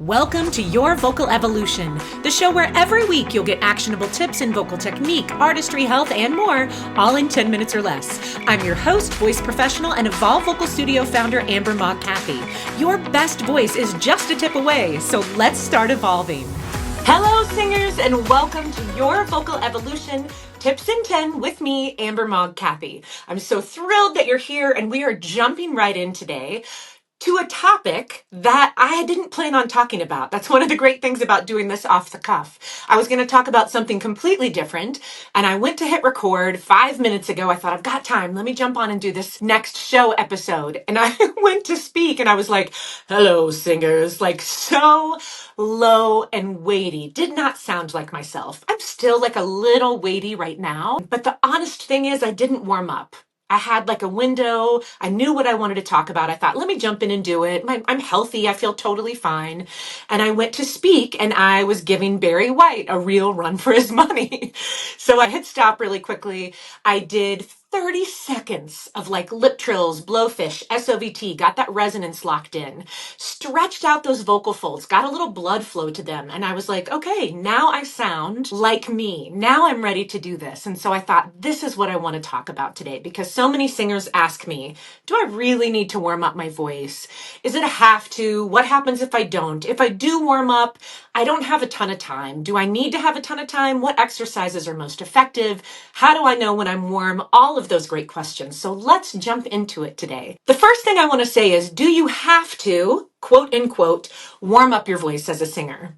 Welcome to Your Vocal Evolution, the show where every week you'll get actionable tips in vocal technique, artistry, health, and more, all in 10 minutes or less. I'm your host, voice professional, and Evolve Vocal Studio founder, Amber Kathy. Your best voice is just a tip away, so let's start evolving. Hello, singers, and welcome to Your Vocal Evolution, Tips in 10 with me, Amber Kathy. I'm so thrilled that you're here, and we are jumping right in today to a topic that I didn't plan on talking about. That's one of the great things about doing this off the cuff. I was going to talk about something completely different, and I went to hit record 5 minutes ago. I thought, I've got time. Let me jump on and do this next show episode. And I went to speak, and I was like, hello, singers, like so low and weighty. Did not sound like myself. I'm still like a little weighty right now, but the honest thing is I didn't warm up. I had like a window. I knew what I wanted to talk about. I thought, let me jump in and do it. I'm healthy. I feel totally fine. And I went to speak and I was giving Barry White a real run for his money. So I hit stop really quickly. I did 30 seconds of like lip trills, blowfish, SOVT, got that resonance locked in, stretched out those vocal folds, got a little blood flow to them. And I was like, okay, now I sound like me. Now I'm ready to do this. And so I thought, this is what I want to talk about today, because so many singers ask me, do I really need to warm up my voice? Is it a have to? What happens if I don't? If I do warm up, I don't have a ton of time. Do I need to have a ton of time? What exercises are most effective? How do I know when I'm warm? All of those great questions. So let's jump into it today. The first thing I want to say is, do you have to, quote unquote, warm up your voice as a singer?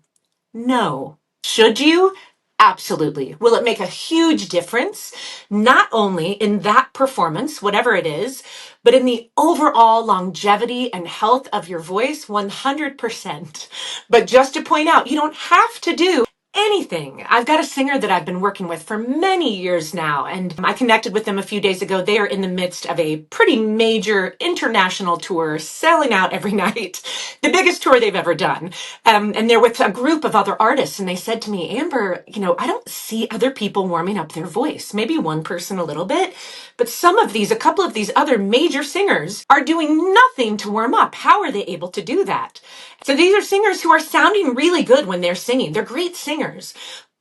No. Should you? Absolutely. Will it make a huge difference? Not only in that performance, whatever it is, but in the overall longevity and health of your voice, 100%. But just to point out, you don't have to do anything. I've got a singer that I've been working with for many years now, and I connected with them a few days ago. They are in the midst of a pretty major international tour, selling out every night, the biggest tour they've ever done. And they're with a group of other artists, and they said to me, Amber, I don't see other people warming up their voice. Maybe one person a little bit, but a couple of these other major singers are doing nothing to warm up. How are they able to do that? So these are singers who are sounding really good when they're singing. They're great singers.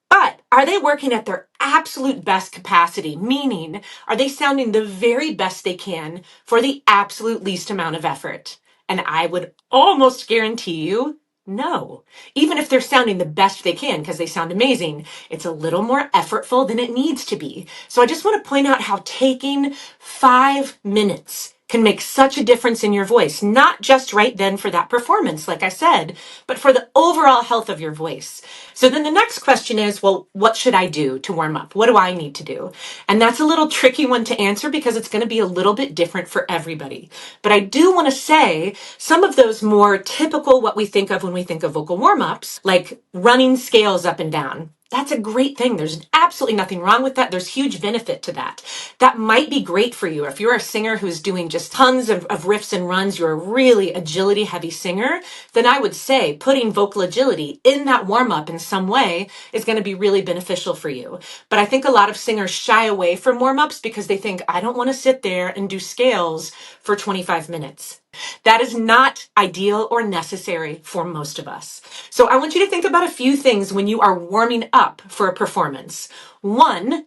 But are they working at their absolute best capacity? Meaning, are they sounding the very best they can for the absolute least amount of effort? And I would almost guarantee you, no. Even if they're sounding the best they can, because they sound amazing, it's a little more effortful than it needs to be. So I just want to point out how taking 5 minutes can make such a difference in your voice, not just right then for that performance, like I said, but for the overall health of your voice. So then the next question is, well, what should I do to warm up? What do I need to do? And that's a little tricky one to answer because it's going to be a little bit different for everybody. But I do want to say some of those more typical, what we think of when we think of vocal warm-ups, like running scales up and down. That's a great thing. There's absolutely nothing wrong with that. There's huge benefit to that. That might be great for you. If you're a singer who's doing just tons of riffs and runs, you're a really agility heavy singer, then I would say putting vocal agility in that warm up in some way is going to be really beneficial for you. But I think a lot of singers shy away from warm ups because they think, I don't want to sit there and do scales for 25 minutes. That is not ideal or necessary for most of us. So I want you to think about a few things when you are warming up for a performance. One,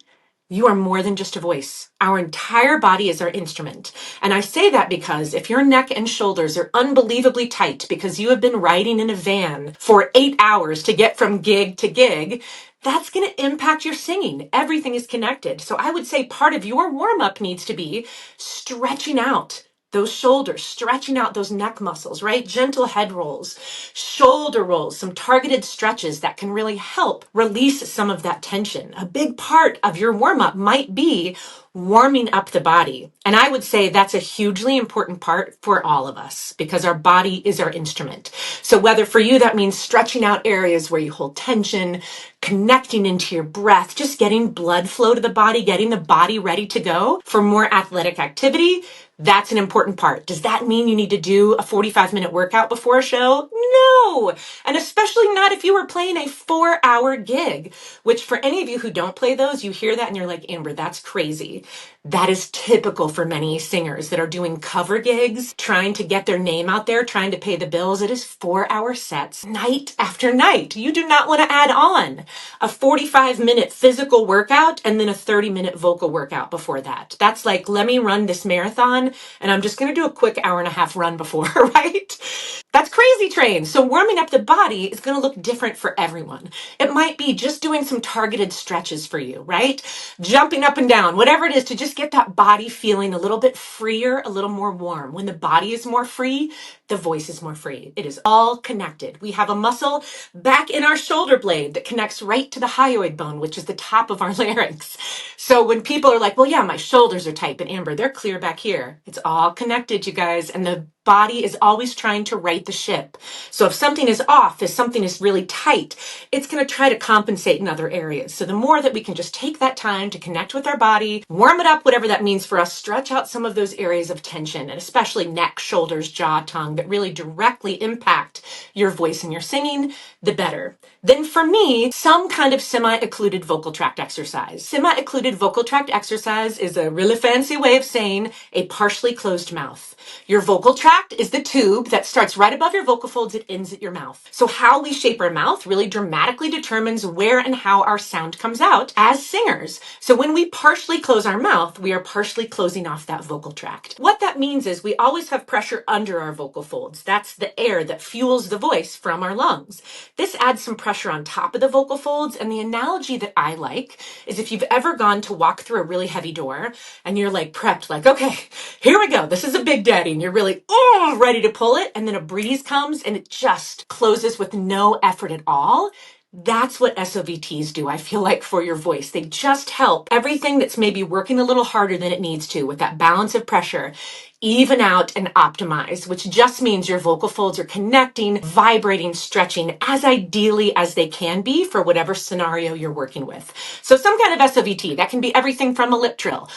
you are more than just a voice. Our entire body is our instrument. And I say that because if your neck and shoulders are unbelievably tight because you have been riding in a van for 8 hours to get from gig to gig, that's going to impact your singing. Everything is connected. So I would say part of your warm-up needs to be stretching out those shoulders, stretching out those neck muscles, right? Gentle head rolls, shoulder rolls, some targeted stretches that can really help release some of that tension. A big part of your warm-up might be warming up the body. And I would say that's a hugely important part for all of us because our body is our instrument. So whether for you that means stretching out areas where you hold tension, connecting into your breath, just getting blood flow to the body, getting the body ready to go for more athletic activity, That's an important part. Does that mean you need to do a 45-minute workout before a show? No. And especially not if you were playing a 4-hour gig, which for any of you who don't play those, you hear that and you're like, Amber, that's crazy. That is typical for many singers that are doing cover gigs, trying to get their name out there, trying to pay the bills. It is 4-hour sets night after night. You do not want to add on a 45-minute physical workout and then a 30-minute vocal workout before that. That's like, let me run this marathon and I'm just going to do a quick hour-and-a-half run before, right? That's crazy train. So warming up the body is going to look different for everyone. It might be just doing some targeted stretches for you, right? Jumping up and down, whatever it is, to just get that body feeling a little bit freer, a little more warm. When the body is more free, the voice is more free. It is all connected. We have a muscle back in our shoulder blade that connects right to the hyoid bone, which is the top of our larynx. So when people are like, well, yeah, my shoulders are tight, but Amber, they're clear back here. It's all connected, you guys. And the body is always trying to right the ship. So if something is off, if something is really tight, it's going to try to compensate in other areas. So the more that we can just take that time to connect with our body, warm it up, whatever that means for us, stretch out some of those areas of tension, and especially neck, shoulders, jaw, tongue, that really directly impact your voice and your singing, the better. Then for me, some kind of semi-occluded vocal tract exercise. Semi-occluded vocal tract exercise is a really fancy way of saying a partially closed mouth. Your vocal tract is the tube that starts right above your vocal folds. It ends at your mouth. So how we shape our mouth really dramatically determines where and how our sound comes out as singers. So when we partially close our mouth, we are partially closing off that vocal tract. What that means is we always have pressure under our vocal folds. That's the air that fuels the voice from our lungs. This adds some pressure on top of the vocal folds. And the analogy that I like is if you've ever gone to walk through a really heavy door and you're like prepped, like, okay, here we go. This is a big daddy. And you're really, ready to pull it. And then a breeze comes and it just closes with no effort at all. That's what SOVTs do, I feel like, for your voice. They just help everything that's maybe working a little harder than it needs to with that balance of pressure even out and optimize, which just means your vocal folds are connecting, vibrating, stretching as ideally as they can be for whatever scenario you're working with. So some kind of SOVT, that can be everything from a lip trill.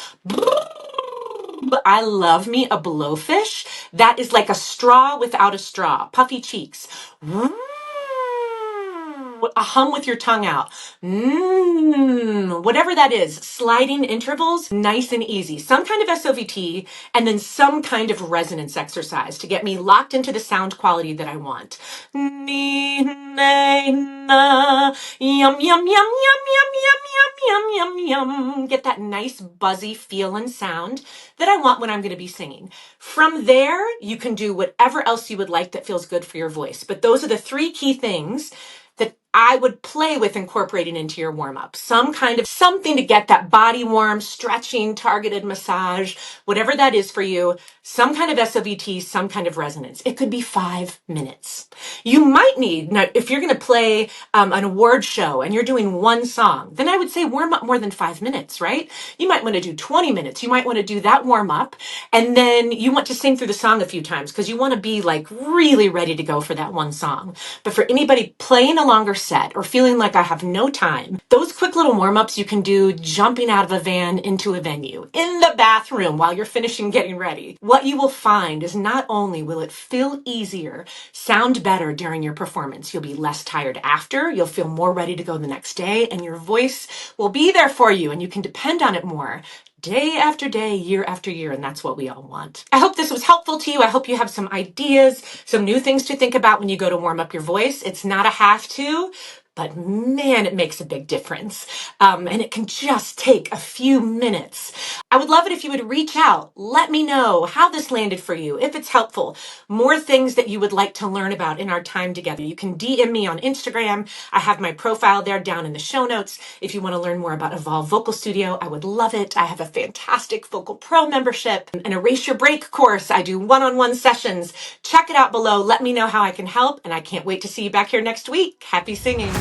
I love me a blowfish. That is like a straw without a straw. Puffy cheeks. A hum with your tongue out. Whatever that is, sliding intervals, nice and easy. Some kind of SOVT and then some kind of resonance exercise to get me locked into the sound quality that I want. Yum, yum, yum, yum, yum, yum, yum, yum, yum. Get that nice buzzy feel and sound that I want when I'm going to be singing. From there, you can do whatever else you would like that feels good for your voice. But those are the three key things that I would play with incorporating into your warm-up. Some kind of something to get that body warm, stretching, targeted massage, whatever that is for you, some kind of SOVT, some kind of resonance. It could be 5 minutes. You might need, now, if you're going to play an award show and you're doing one song, then I would say warm up more than 5 minutes, right? You might want to do 20 minutes. You might want to do that warm up. And then you want to sing through the song a few times because you want to be like really ready to go for that one song. But for anybody playing a longer set or feeling like I have no time, those quick little warm-ups you can do jumping out of a van into a venue, in the bathroom while you're finishing getting ready. What you will find is not only will it feel easier, sound better during your performance, you'll be less tired after, you'll feel more ready to go the next day, and your voice will be there for you and you can depend on it more. Day after day, year after year, and that's what we all want. I hope this was helpful to you. I hope you have some ideas, some new things to think about when you go to warm up your voice. It's not a have to, but man, it makes a big difference. And it can just take a few minutes. I would love it if you would reach out. Let me know how this landed for you, if it's helpful, more things that you would like to learn about in our time together. You can DM me on Instagram. I have my profile there down in the show notes. If you want to learn more about Evolve Vocal Studio, I would love it. I have a fantastic Vocal Pro membership, an Erase Your Break course. I do one-on-one sessions. Check it out below. Let me know how I can help. And I can't wait to see you back here next week. Happy singing.